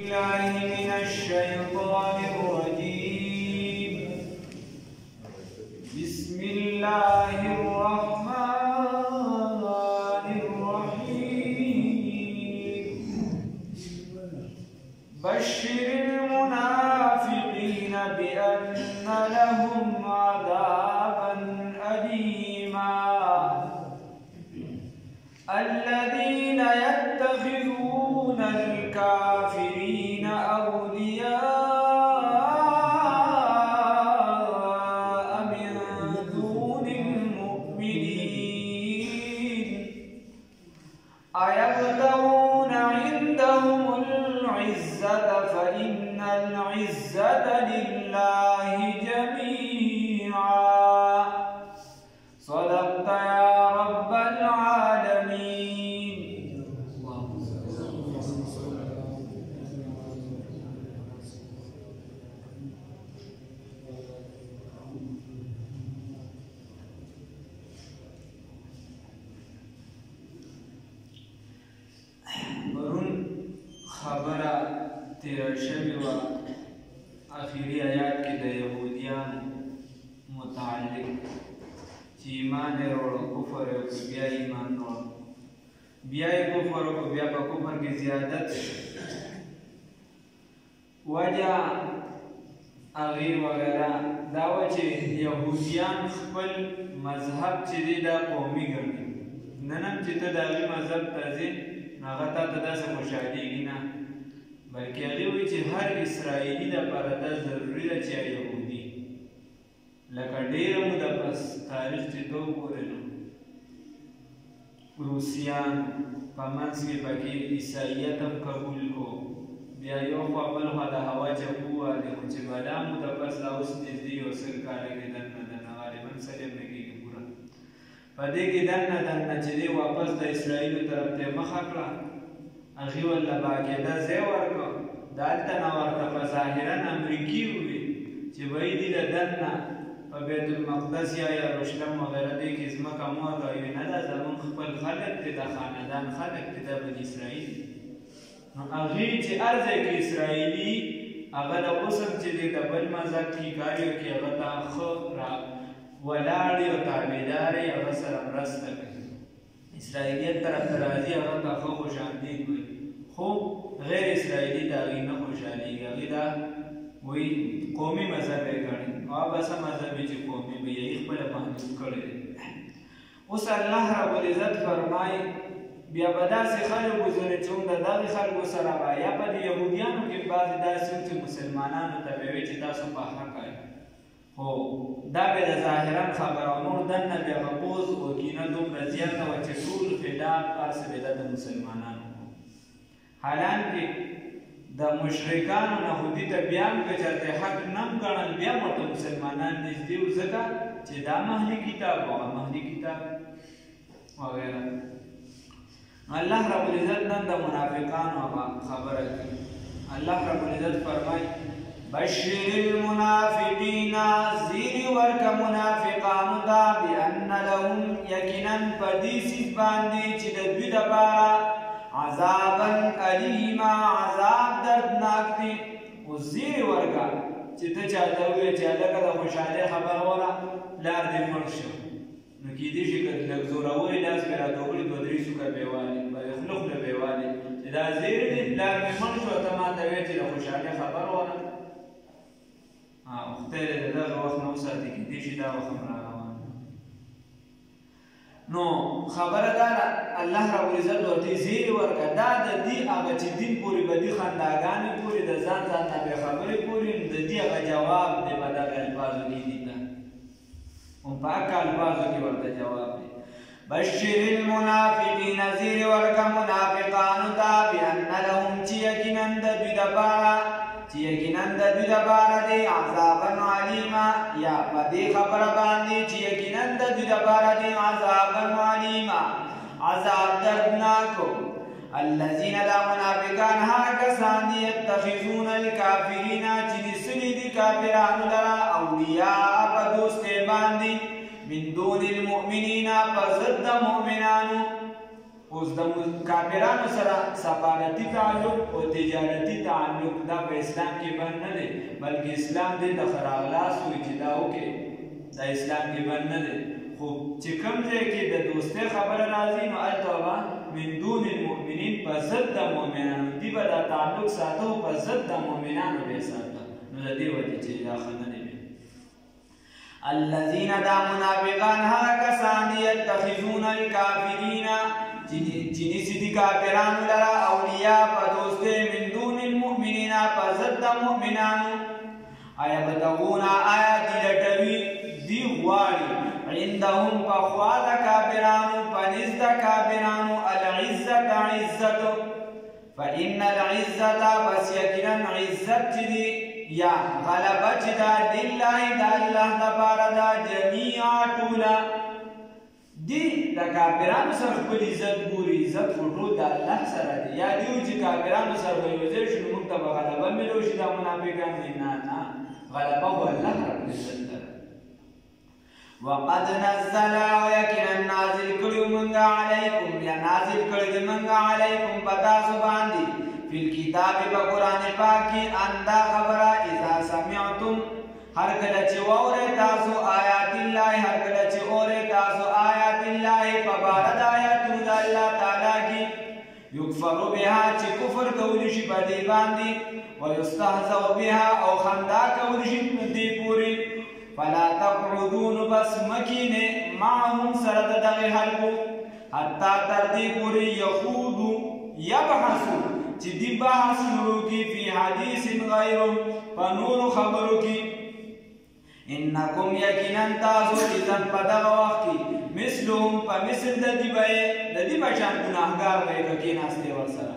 بالله من الشيطان الرجيم. بسم الله الرحمن الرحيم. بشر المنافقين بأن لهم عذابا أليما. الذين يتخذون الكافرين أولياء من دون المؤمنين أيبتغون عندهم العزة فإن العزة لله جميعا. صدقت يا رب العالمين. برون خبره تیر شوی و آخری آیات کې د یهودیانو متعلق چې ایمان یې وروړو کفر یې وکړو بیا ایمان نه وروړو بیا یې کفر وکړو بیا په کفر کې زیادت وجه هغې وغیره دا وه چې یهودیان خپل مذهب چې دی دا قومي ګڼي. نن هم چې ته د هغې مذهب ته ځې نو هغه تا ته داسې خوشحالېږي نه، بلکې هغې وایي چې هر اسرائیلي دپاره دا ضروري ده چې یهودي لکه ډېره موده پس تاریخ چې ته وګورې نو روسیان په منځ کې پکې عیسایت هم قبول کو، بیا یو خوا بل خوا د هوا چپو والې خو چې بلا موده پس لا اوس نږدې یو سل کاله کې دننه غالبا سل یې نه کېږي پوره په دې کې دننه چې دی واپس د اسرائیلو طرف ته مخه کړه. هغې ورله باقاعده ځای ورکړه، دلته نه ورته په ظاهرا امریکي ووي چې وایي دي د دننه په بیت المقدس یا یروشلم وغیره دې کې ځمکه مو هغوی نه ده زمونږ خپل خلک دی، د خاندان خلک دی، دا بني اسرائیل. نو هغې چې هر ځای کې اسرائیلي هغه د قسم چې دی د بل مذهب کې کار یې وکړي هغه ته ښه ولاړ یې او تابعدار یې هغه سره مرسته کوي، اسرائیلیت طرف ته راځي هغه ته ښه خوشامدید وایي، خو غیر اسرائیلي د هغې نه خوشحالېږي، هغې دا وایي قومي مذهب یې ګڼي او هغه څه مذهب یې چې قومي وي یې خپله محدود کړی دی. اوس الله رب العزت فرمایي بیا به داسې خلک وزنې چې موږ د دغې خلکو سره به یا په دې یهودیانو کې بعضې داسې وو چې مسلمانانو ته به وایي چې تاسو په حقه یې، خو دا به د ظاهرا خبره او نور دننه بیا به بغض او کینه دومره زیاته وه چې ټول خلاف هر څه به دا د مسلمانانو حالانکې د مشرکانو نه خو دې ته بیا هم که چېرته حق نه هم ګڼل بیا هم ورته مسلمانان نږدې وو ځکه چې دا مهلي کتاب و هغه مهلي کتاب وغیره. الله رب العزت نن د منافقانو خبره کوي. الله رب العزت فرمایي بشر المنافقین زیر ورک منافقانو ته بأن لهم یقینا په دې څیز باندې چې د دوی دپاره عذابا علیما عذاب دردناک دی. اوس زیر ورکه چې ته چاته ووایې چې هلکه د خوشحالۍ خبره وله لار دې مړ شه نو کیدای شي که لږ زورورې لاس پرې راته وکړي دوه درې سوکه به یې والي به یې خوله خوله به یې والي چې دا زیر دی پلار مې مړ شو ته ما ته وایې چې د خوشحالۍ خبر وله خدای دې د دغه وخت نه وساتي کیدای شي دا وخت هم راروان. نو خبره دا ده الله رب العزت ورته زیر ورکړه دا د دې هغه چې دین پورې به دې خنداګانې پورې د ځان ځان نه بې خبرې پورې د دې هغه جواب دی په دغه الفاظو کې دي نه هم په هغه الفاظو کې ورته جواب دی. بشر المنافقین زیر ورکړه منافقانو ته بأن لهم چې یقینا د دوی دپاره چې یقینا د دوی دپاره دی عذابا علیما یا په دې خبره باندې چې یقینا د دوی دپاره دی عذابا علیما عذاب دردناکو. الذین دا منافقان هغه کسان دي یتخذون الکافرین چې نیسلي دي کافرانو لره اولیاء په دوستۍ باندې من دون المؤمنین په ضد د مؤمنانو اوس د کافرانو سره سفارتي تعلق او تجارتي تعلق دا په اسلام کې بند نه دی، بلکې اسلام دې ته ښه راغلاست وایي چې دا وکړې، دا اسلام کې بند نه دی. خو چې کوم ځای کې د دوستۍ خبره راځي نو هلته به من دون المؤمنین په ضد د مؤمنانو دي به دا تعلق ساته او په ضد د مؤمنانو به یې ساته. نو د دې وجې چې دا ښه نه دی. الذین دا منافقان هغه کسان دي یتخذون الکافرین چې نیسي دي کافرانو لره اولیاء په دوستۍ من دون المؤمنین په ضد د مؤمنانو. ایبتغون آیا دي لټوي دي غواړي عندهم په خوا د کافرانو په نزد د کافرانو العزت عزت فإن العزت بس یقینا عزت چې دي یا غلبه چې دا لله د الله دپاره ده جمیعا ټوله دي د کافرانو سره خپل عزت ګوري، عزت خو ټول د الله سره دی. یا دي چې کافرانو سره به یو ځای شو نو موږ ته به غلبه میلو شي دا منافقان وایي نه نه غلبه خو الله رب العزت ته. وقد نزل ويقينا نازل کړو موږ علیکم یا نازل کړی دی موږ علیکم په تاسو باندې فی الکتاب په قرآن پاک کې ان دا خبره اذا سمعتم هر کله چې واورئ تاسو آیات الله هر کله چې اورئ تاسو آیات الله په باره د آیاتونو د الله تعالی کې یکفر بها چې کفر کولی شي په دې باندې ویستهزأ بها او خندا کولی شي په دې پورې فلا تقعدون بس مکینه معهم سره د دغه خلکو حتی تر دې پورې یخوضوا یبحثوا چې دی بحث شروع کی فی حدیث غیره په نورو خبرو کې انکم یقینا تاسو اذن په دغه وخت کې مثلهم په مثل د دې بشان ګناهګار به کېناستې ورسره.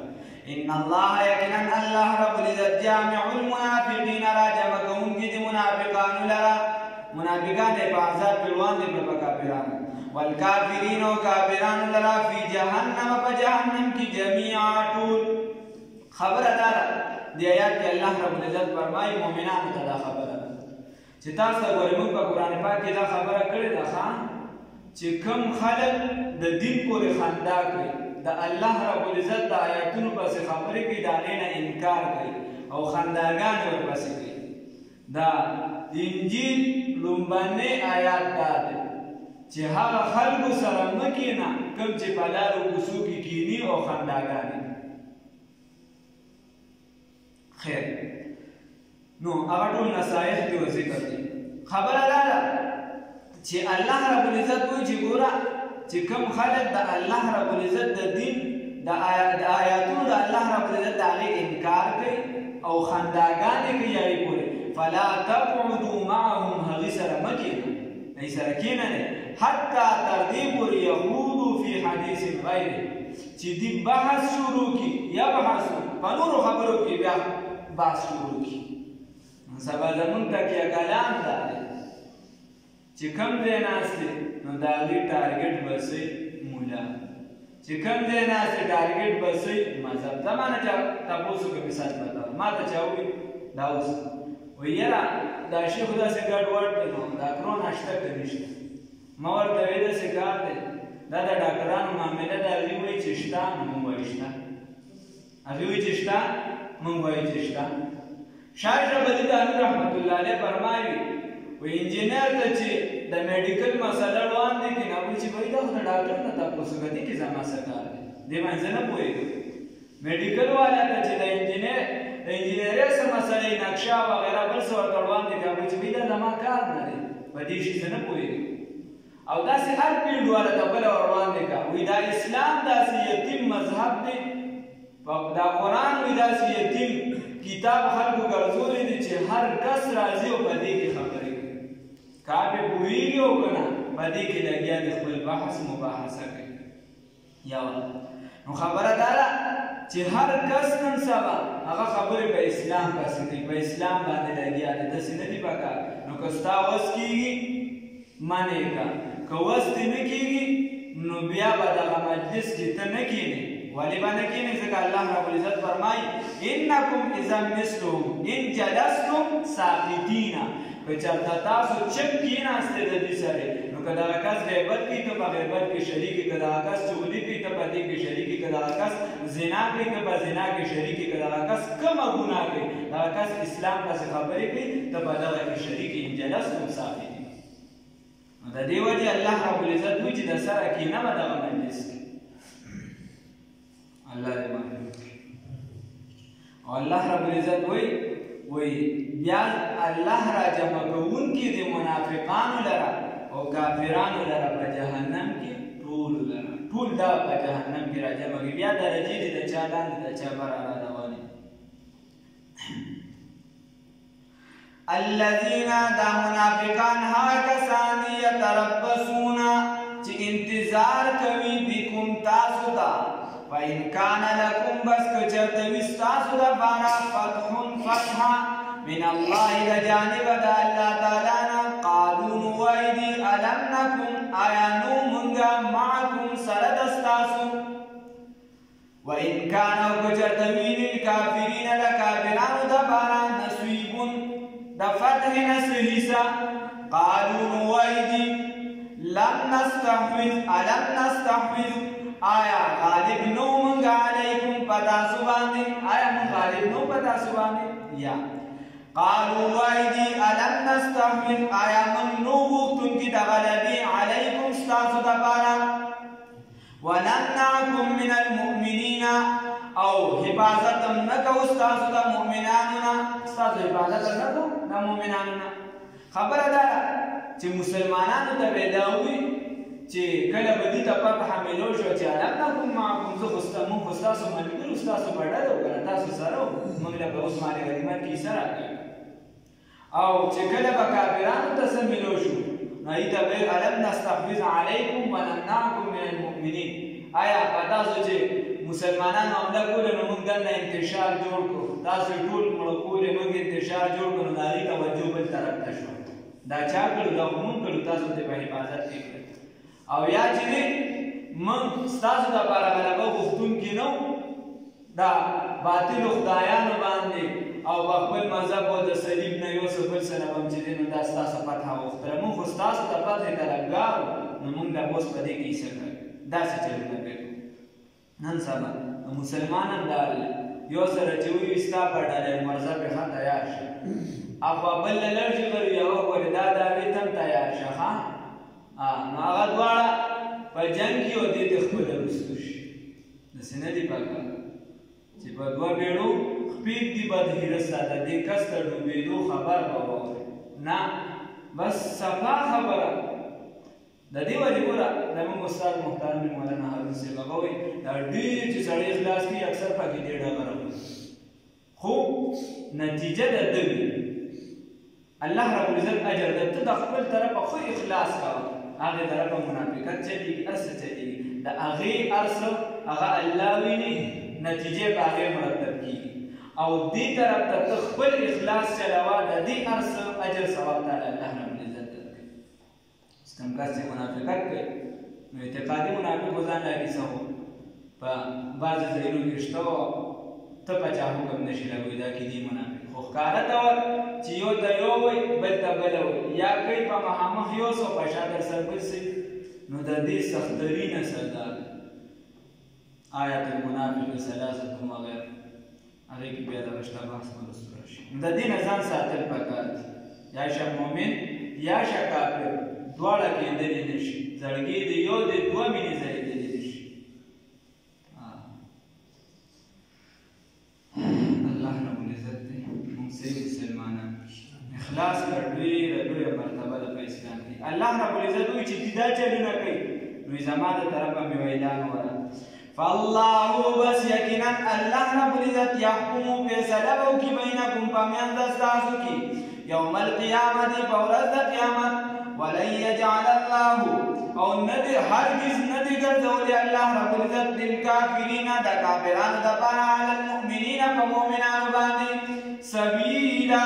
ان الله یقینا الله رب العزت جامع المنافقین را جمع کوونکي د منافقانو لره منافقان په عذاب پیلوان دي په کافرانو والکافرین او کافرانو لره فی جهنم په جهنم کې جميعا ټول. خبره دا ده د آیات کې الله رب العزت فرمایي مؤمنانو ته دا خبره ده چې تاسو ګورئ موږ په قرآن پاک کې دا خبره کړې ده چې کوم خلک د دین پورې خندا کوي د الله رب العزت د آیاتونو پسې خبرې کوي د هغې نه انکار کوي او خنداګانې ورپسې کوي. دا د انجیل لومبنی آیات دا دی چې هغه خلکو سره مه کښېنه کوم چې په لارو کوڅو کې کښېني او خنداګانې. خیر نو هغه ټول نصایح دي او ذکر دي. خبره دا ده چې الله رب العزت وایي چې ګوره چې کوم خلک د الله رب العزت د دین د آیاتونو د الله رب العزت د هغې انکار کوي او خنداګانې کوي هغې پورې فلا تقعدوا معهم هغې سره مه کښېنه هغې سره کښېنه حتی تر دې پورې یخوضوا فی حدیث غیره چې دې بحث شروع کړي یا بحثو په نورو خبرو کې بیا بحث شروع کړي. سبا زمونږ تکیه کلام دا دی چې کوم ځای ناست دی نو د هغې ټارګېټ به څه مولا چې کوم ځای ناست دی ټارګېټ به څه مذهب. زما نه چا تپوس وکړه مثال بتاو ما ته چا ووایي دا اوس وایي یاره دا شي خو داسې ګډوډ دی نو دا کرونا شته که نشته. ما ورته وایي داسې کار دی دا د ډاکټرانو معامله ده هغې وایي چې شته نو موږ وایي شته هغې وایي چې شته موږ وایي چې شته. شاه شهبدي دانور رحمت الله علیه فرمایي وایي انجینر ته چې د میډیکل مسله وړاندې کړي نو وایي چې وایي دا خو د ډاکټر نه تپوس وکړه دې کې زما څه کار دی دې باندې زه نه پوهېږم. میډیکل والا ته چې د انجینرۍ څه مسلې نقشه وغیره بل څه ورته وړاندې کړه وایي چې وایي دا زما کار نه دی په دې شي زه نه پوهېږم. او داسې هر فیلډ والا ته بله ور وړاندې کړه وایي دا اسلام داسې یتیم مذهب دی دا قرآن وایي داسې یتیم کتاب خلکو ګرځولی دی چې هر کس راځي او په دې کې خبرې کوي که پرې پوهېږي او که نه په دې کې لګیا دی خپل بحث مباحثه کوي. یوه نو خبره دا ده چې هر کس نن سبا هغه خبرې په اسلام پسې کوي په اسلام باندې لګیا دی داسې نه دي پکار. نو که ستا وس کېږي منې کړه که وس دې نه کېږي نو بیا به دغه مجلس کې ته نه کښېنې ولې به نه کښېنې ځکه الله رب العزت فرمایي انکم اذا مثلهم ان جلستم ساکتین که چېرته تاسو چپ کښېناستې د دوی سره نو که دغه کس غیبت کوي ته په غیبت کې شریک یې، که دغه کس چغلي کوي ته په دې کې شریک یې، که دغه کس زنا کوي ته په زنا کې شریک یې، که دغه کس کومه ګناه کوي دغه کس اسلام پسې خبرې کوي ته په دغه کې شریک یې. جلستم ساخطین. نو د دې وجې الله رب العزت وایي چې د سره کښېنه به دغه مجلس کې. الله دې معلوم کړي. او الله رب العزت وایي بیا الله را جمع کوونکي د منافقانو لره او کافرانو لره په جهنم کې ټول دا په جهنم کې را جمع کوي. بیا درجې دي د چا لاندې د چا بره را روانې. الذین دا منافقان هغه کسان دي یتربصون چې انتظار کوي بکم تاسو ته. فإن كان لكم بس كجرت وستاسو دفانا فتح من الله لجانب دا الله تعالى قالوا نوائدي ألم نكن آيانو منغا معكم سرد استاسو. وإن كان كجرت وين الكافرين لكافران دفانا نسويب دفتح نسهيسا قالوا نوائدي لم نستحوذ ألم نستحوذ آیا غالب نو منگا علیکم پتا سباندی. آیا من غالب نو پتا سباندی یا قالوا وایدی علم نستحمل آیا من نو وقتن کی تغلبی علیکم ستاسو دپارا ونمنعکم من المؤمنین او حفاظتم نکو ستاسو دا مؤمنانونا. ستاسو حفاظتم نکو دا مؤمنانونا. خبر دارا چه مسلمانانو تا بیداوی چې کله به دې ته پته حاملو شو چې الم نکن معکم زه مونږ خو ستاسو ملګرو ستاسو په ډله وو که نه تاسو سره وو مونږ له به اوس مالې غنیمت کیسه راکړه. او چې کله به کافرانو ته څه ملو شو نو هغې ته به الم نستحوذ علیکم ونمنعکم من المؤمنین. آیا په تاسو چې مسلمانانو حمله کوله نو مونږ دلته انتشار جوړ کړو تاسو ټول مړه کولې مونږ انتشار جوړ کړو نو د هغې توجه بل طرف ته شوه. دا چا کړو دا خو مونږ کړو تاسو ته په حفاظت کې کړو. او یا چې من ستاسو دپاره غلبه غوښتونکي نه دا باطلو خدایانو باندې او په خپل مذهب او د صلیب نه یو څه بل څه نه به هم چې دی نو دا ستاسو فتحه غوښتله. مونږ خو ستاسو د فتحې طلبګار وو نو مونږ له اوس په دې کې حصه کوي. داسې چلونه کوي. نن سبا مسلمان هم دا یو سره چې ووي ستا په ډله مرزه پې ښه تیار شه اخوا بل له لږ ژغر وي هغه ګورې دا دعوې ته هم تیار شه ښه نو هغه دواړه په جنګ کې او دې ته خپله رستو شي. داسې نه دي پکار چې په دوه بېړو خپې دي بدهیره ستا د دې کس ته ډوبېدو خبر به واورې نه بس صفا خبره. د دې وجې ګوره زموږ استاد محترم مولانا هارون صاحب هغه وایي دا ډېر چې سړی اخلاص کوي اکثر پکې دې ډبره وي خو نتیجه د ده وي. الله رب العزت اجر ده ته د خپل طرفه خو اخلاص کوه هغې طرفه منافقت چلېږي هر څه چلېږي د هغې هر څه هغه الله ویني نتیجې په هغې مرتب کېږي او دې طرف ته ته خپل اخلاص چلوه د دې هر څه اجر ثواب تعالی الله رب العزت درکوي. کوم کس چې منافقت کوي نو اعتقادي منافق خو ځان لا کیسه وو په بعضې ځایونو کې شته ته په چا حکم نشي لګوي دا کیدي منافق خو ښکاره ډول چې یو ته یو وایي بل ته بله وایي یا کوي په مخامخ یو څه په شا در سر بل څه نو د دې سخترینه سزا ده. آیت المنافق ثلاثة وغیره هغې کې بیا دغه شته بحث به رسو راشي. د دې نه ځان ساتل پکار دي. یا شه مؤمن یا شه کافر دواړه کېدلی نه شي. زړګي د یو د دوه مینې ځایېدلی نه شي. الله رب العزت دی موږ صحیح مسلمانان اخلاص کړ ډېره لویه مرتبه ده په اسلام کې. الله رب العزت وایي چې دا چلونه کوي نو زما د طرفه مې اعلان وکړه فالله بس یقینا الله رب العزت یحکم فیصله به وکړي بینکم په منځ ستاسو کې یوم القیامت په ورځ د قیامت ولن یجعل الله او ندی هرگز ندی ګرځولی الله رب العزت للکافرین د کافرانو دپاره علی المؤمنین په مؤمنانو باندې سبیلا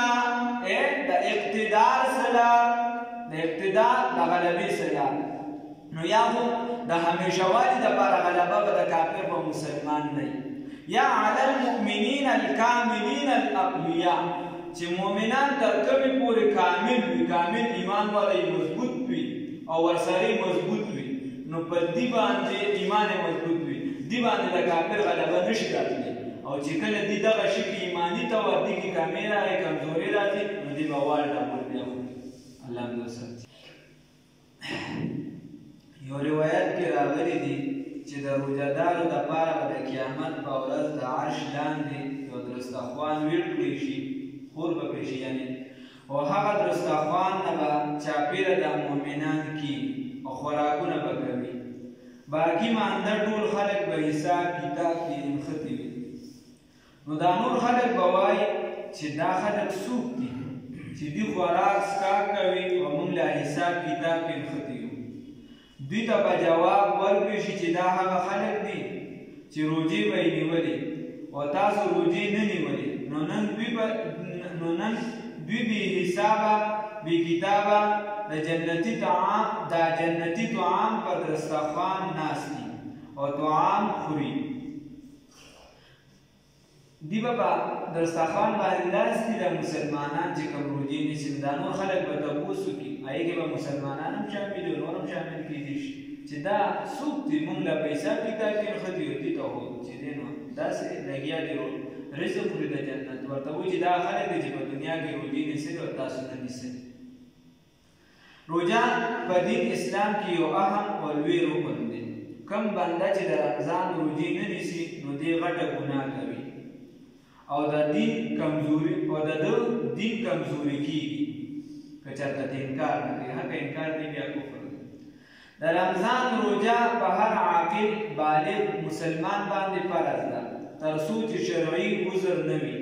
د اقتدار سره د اقتدار د غلبې سره نو یا خو د همیشهوالي دپاره غلبه به د کافر په مسلمان نه یا علی المؤمنین الکاملین الاقویاء چې مؤمنان تر کومې پورې کامل وي کامل ایمان والی مضبوط وي او ورسره مضبوط وي نو په دې باندې ایمان مضبوط وي دې باندې د کافر غلبه نشي راتلی او چې کله دې دغه شي کې ایمانی ته ورته کې کمی راغی کمزوري راځي نو دې به وال ډبول بیا الله دې وساتي یو روایت کې راغلی دی چې د روژهدارو دپاره به د قیامت په ورځ د عرش لاندې یو درستخوان ویړ کړی شي خور به کړی شي یعنې او هغه درستخوان نه به چاپېره د مؤمنان کېږي او خوراکونه به کوي باقي مانده ټول خلک به حساب کتاب کې نښتي وي نو دا نور خلک به وایي چې دا خلک څوک دي چې دوی خوراک څښاک کوي او موږ له حساب کتاب کې نښتي یو دوی ته به جواب ورکړي شي چې دا هغه خلک دي چې روژې به یې نیولې او تاسو روژې نه نیولې نو نن دوی بې حسابه بې کتابه د جنتي طعام په دسترخوان ناست دي او طعام خوري دی به په دسترخوان باندې ناست دي د مسلمانان چې کوم روژې نیسي دا نور خلک به تپوس وکړي هغې کې به مسلمانان هم شامل وي نور هم شامل کېدی شي چې دا څوک دي موږ له په حساب کتاب کې نښتي یو دې ته خو چې دی نو داسې لګیا دي رزق خوري د جنت ورته وایي چې دا خلک دي چې په دنیا کې روژې نیسلي او تاسو نه نیسئ روژه په دین اسلام کې یو اهم او لوی رکن دی کم بنده چې د رمضان روژې نه نیسي نو دی غټه ګناه کوي او د دین کمزوري کېږي که چېرته ته انکار نه کوي هغه انکار دی بیا کفر دی د رمضان روژه په هر عاقل بالغ مسلمان باندې فرض ده تر څو چې شرعي عذر نه وي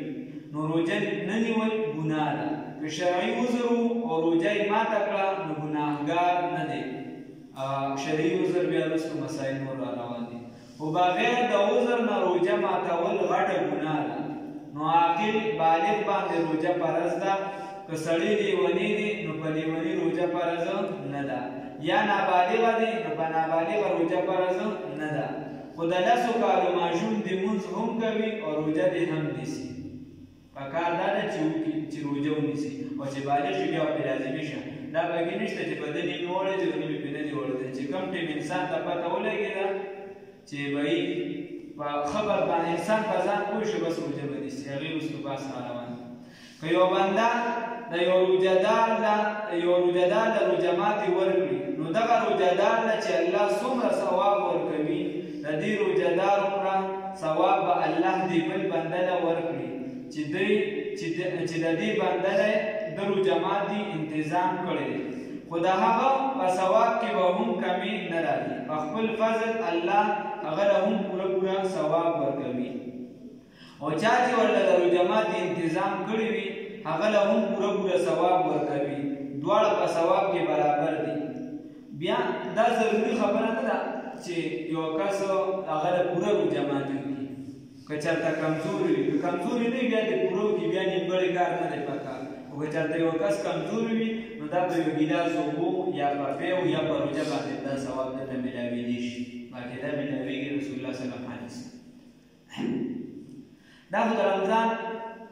نو روژه نه نیول ګناه ده که شرعي عذر او روژه یې ماته کړه نو ګناهګار نه دی شرعي عذر بیا وروسته مسایل نور را روان دي خو بغیر د عذر نه روژه ماتول غټه ګناه ده نو عاقل بالغ باندې روژه فرض ده که سړی لیونی دی نو په لیوني روژه فرض نه ده یا نابالغه دی نو په نابالغه روژه فرض نه ده خو د 10 کالو ماشوم د لمونځ هم کوي او روژه دې هم نیسي پکار دا ده چې روژه ونیسي او چې بالغ شي بیا پرې لازمي شه دا پکې نشته چې په ده نیمې وړی دی او نیمې پرې نه دي وړی چې کوم ټیم انسان ته پته ولګېده چې بهی په خبر باندې انسان په ځان پوه شي بس روژه به نیسي هغې وروسته بحث را روان دی که یو بنده د یو روژهدار د روژه ماتې ورکړي نو دغه روژهدار ته چې الله څومره ثواب ورکوي د دې روژهدار عمره ثواب به الله دې بل بنده له ورکړي چې د دې بنده له د روژه ماتې انتظام کړی دی خو د هغه په ثواب کې به هم کمی نه راځي په خپل فضل الله هغه له هم پوره ثواب ورکوي او چا چې ورته د روژه ماتې انتظام کړی وي هغه له هم پوره ثواب ورکوي دواړه په ثواب کې برابر دي بیا دا ضروري خبره نه ده چې یو کس هغه له پوره روژه ماتې وکړي که چېرته کمزوري وي که کمزوري نه وي بیا د پوره وکړي بیا نیمګړی کار نه دی پکار خو که چېرته یو کس کمزوري وي نو دا په یو ګیلاس اوبو یا په پیو یا په روژه باندې دا ثواب درته میلاویدی شي باقي دا میلاویږي رسول الله صلی الله علیه وسلم دا خو د رمضان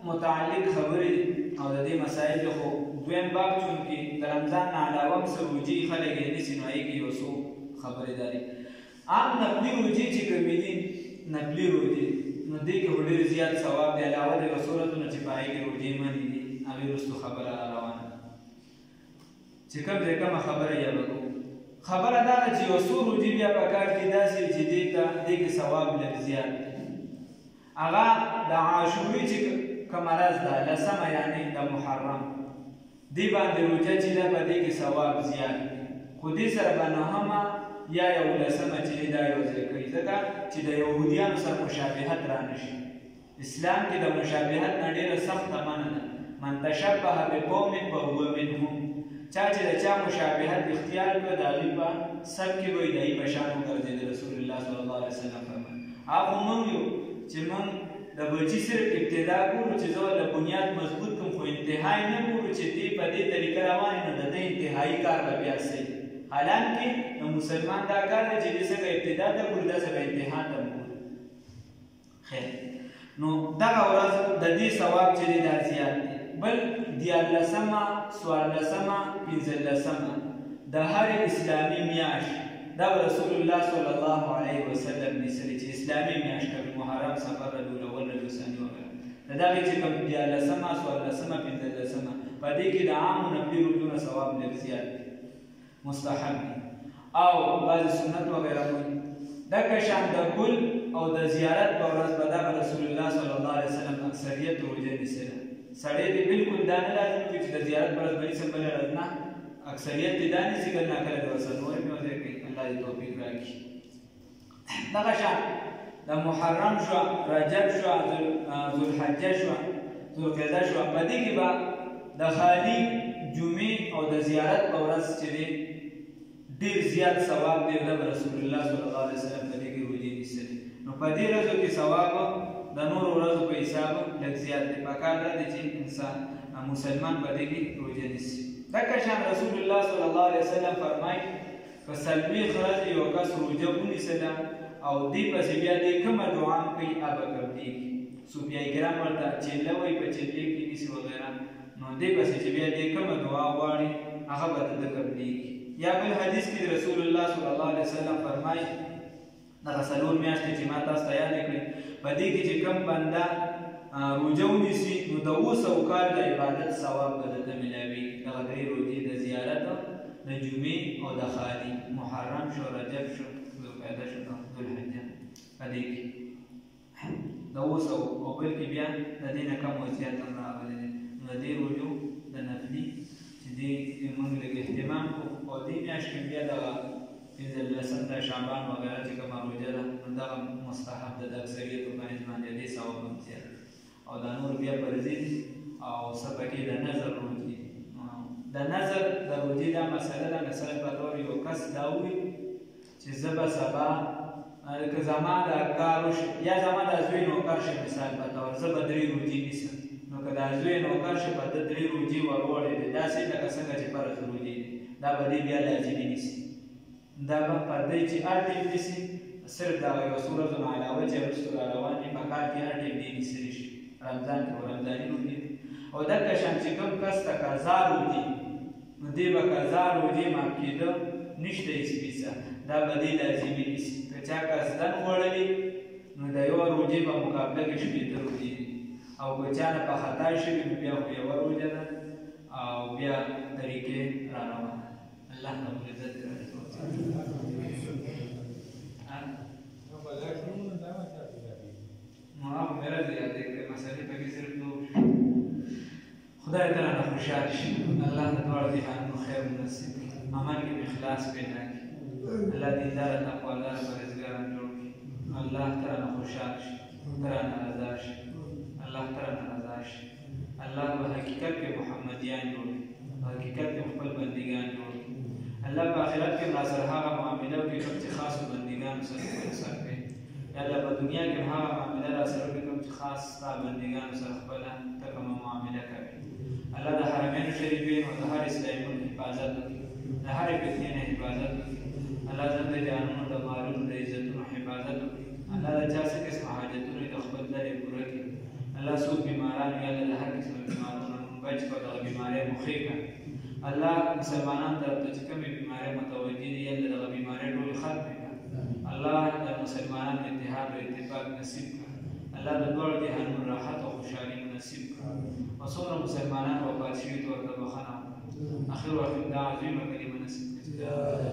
متعلق خبرې او د دې مسایل خو دویم باب چونکې د رمضان نه علاوه هم څه روژې خلک یې نیسي نو هغې کې یو څو خبرې داري عام نفلي روژې چې کومې دي نفلي روژې نو دې کې خو ډېر زیات ثواب دی علاوه د هغه صورتونه چې په هغې کې روژې منې دي هغې وروستو خبره را روانه چې کوم ځای کومه خبره یې وکړو خبره دا ده چې یو څو روژې بیا په کار کې داسې چې دې کې ثواب لږ زیات دی هغه د عاشورې چې کومه ورځ ده 10مه یعنې د محرم دې باندې روژه چې ده په دې کې ثواب زیات دی خو دې سره به 9مه یا 11مه چې دا یو ځای کوي ځکه چې د یهودیانو سره مشابهت را نه شي اسلام کې د مشابهت نه ډېره سخته منع ده من تشبه بقوم فهو منهم چا چې د چا مشابهت اختیار کړه د هغې په سب کې به یې د هغې په شان وګرځېد رسول الله صلی الله علیه وسلم فرمایي هغه موږ یو چې موږ د بچي صرف ابتدا ګورو چې زه له بنیاد مضبوط کړم خو انتهای نه ګورو چې دې په دې طریقه روان نو د دې انتهایي کار به بیا صحیح حالانکې د مسلمان دا کار دی چې دې څنګه ابتدا ته ګورو داسې به انتها ته ګورو خیر نو دغه ورځ د دې ثواب چې دی دا زیات دی بل 14مه 14مه 15مه د هر اسلامي میاشت دا رسول الله صلی الله علیه وسلم نیسلی چې اسلامي میاشت کوي محرم صفر ربیع الاول ربیع ثانی وغیره د دغې چې کوم دیارلسمه څوارلسمه پنځلسمه په دې کې د عامو نفلي روژو ثواب لږ زیات دی مستحب دی او بعضې سنت وغیره مونږ دغه شان د ګل او د زیارت په ورځ به دغه رسول الله صلی الله علیه وسلم اکثریت روژه نیسله سړی دې بالکل دا نه لازم وي چې د زیارت په ورځ به نیسم بله ورځ نه اکثریت دې دا نیسي کله ناکله د ورسره نورې مزې کوي الله دې توفیق راکړي دغه شان د محرم شوه رجب شوه ذوالحجه شوه ذوالقعده شوه په دې کې به د خالي جمعې او د زیارت په ورځ چې دی ډېر زیات ثواب دی د رسول الله صلی الله علیه وسلم په دې کې روژې نیسلي نو په دې ورځو کې ثواب د نورو ورځو په حساب لږ زیات دی پکار دا دی چې انسان مسلمان په دې کې روژه نیسي دغه شان رسول الله صلی الله علیه وسلم فرمایي که څلوېښت ورځې یو کس روژه ونیسله او دې پسې بیا دې کومه دعا کوي هغه قبلېږي صوفیای کرام ورته چیله وایي په چیلې کې نیسي وغیره نو دې پسې چې بیا دې کومه دعا غواړي هغه به دته قبلېږي یا بل حدیث کې رسول الله صلی الله علیه وسلم فرمایي دغه څلور میاشتې چې ما تاسو ته یادې کړې په دې کې چې کوم بنده روژه ونیسي نو د 200 کال د عبادت ثواب به درته میلاوي دغه درې روژې د زیارت د جمعې او د خالي محرم شو رجب شو ذوالقعده شو ذوالحجه په دې کې د 200 او بل کې بیا د دې نه کم او زیات هم راغلی دی نو د دې روژو د نفلي چې دې موږ لږ اهتمام کوو او دې میاشت کې بیا دغه پنځلسم د شعبان وغیره چې کومه روژه ده نو دغه مستحب ده د اکثریتو په نسبت باندې دې ثواب هم زیات او دا نور بیا فرضي دي او څه پکې د نظر روژې دي د نظر د روژې دا مسله ده مثلا په طور یو کس دا ووایي چې زه به سبا که زما دا کار وشي یا زما دا زوی نوکر شي مثال په طور زه به 3 روژې نیسم نو که دا زوی نوکر شي په ده 3 روژې ورغوړې دي داسې لکه څنګه چې فرض روژې دي دا به دې بیا لازمي نیسي دا به پر دی چې هر ټیم نیسي صرف دغه یو څو ورځو نه علاوه چې وروسته را روان دي په کال کې هر ټیم دې نیسلی شي رمضان کې رمضاني روژې دي او دغه شان چې کوم کس ته قضا روژې نو دې به قضا روژې ماف کېده نشته هېڅ پیسه دا به دې لازمي نیسي که چا قصدن خوړلې نو د یوه روژې په مقابله کې 15 روژې دي او که چا نه په خطا شوي نو بیا خو یوه روژه ده او بیا طریقې را روانه الله رب العزت هغه میرا زیاتې کړې مسلې پکې صرف دو خدای تعالی نه خوشحال شي الله د دواړو جهانونو خیر نصیب کړي عمل کې اخلاص پیدا کړي الله دیندار تقوادار پرهیزګاران جوړ کړي الله تعالی نه خوشحال شي تعالی نه رضا شي الله تعالی نه رضا شي الله په حقیقت کې محمدیان جوړ کړي په حقیقت کې خپل بندګان جوړ کړي الله په آخرت کې را سره هغه معامله وکړي کوم چې خاصو بندګانو سره سره کوي یا الله په دنیا کې هغه معامله را سره وکړي کوم چې خاص ستا بندګانو سره خپله ته کومه معامله کوي الله د حرمین شریفین او د هر اسلامي ملک حفاظت وکړي د هرې فتنې نه حفاظت وکړي الله زموږ د جانونو د مالونو د عزتونو حفاظت وکړي الله د چا څه قسمه حاجتونه د خپل لرې پوره کړي الله څوک بیماران وي الله د هر قسمه بیمارونو بچ کړه دغه بیمارۍ مخې کړه الله مسلمانانو طرف ته چې کومې بیمارۍ متوجه دي الله دغه بیمارۍ ټولې ختمې کړه الله د مسلمانانو اتحاد او اتفاق نصیب کړه الله د دواړو جهانونو راحت او خوشحالي نصیب کړه او څومره مسلمانان وفات شوي دي ورته بخښنه وکړه اخر واخر دعوه عظیمه کلمه نصیب کړه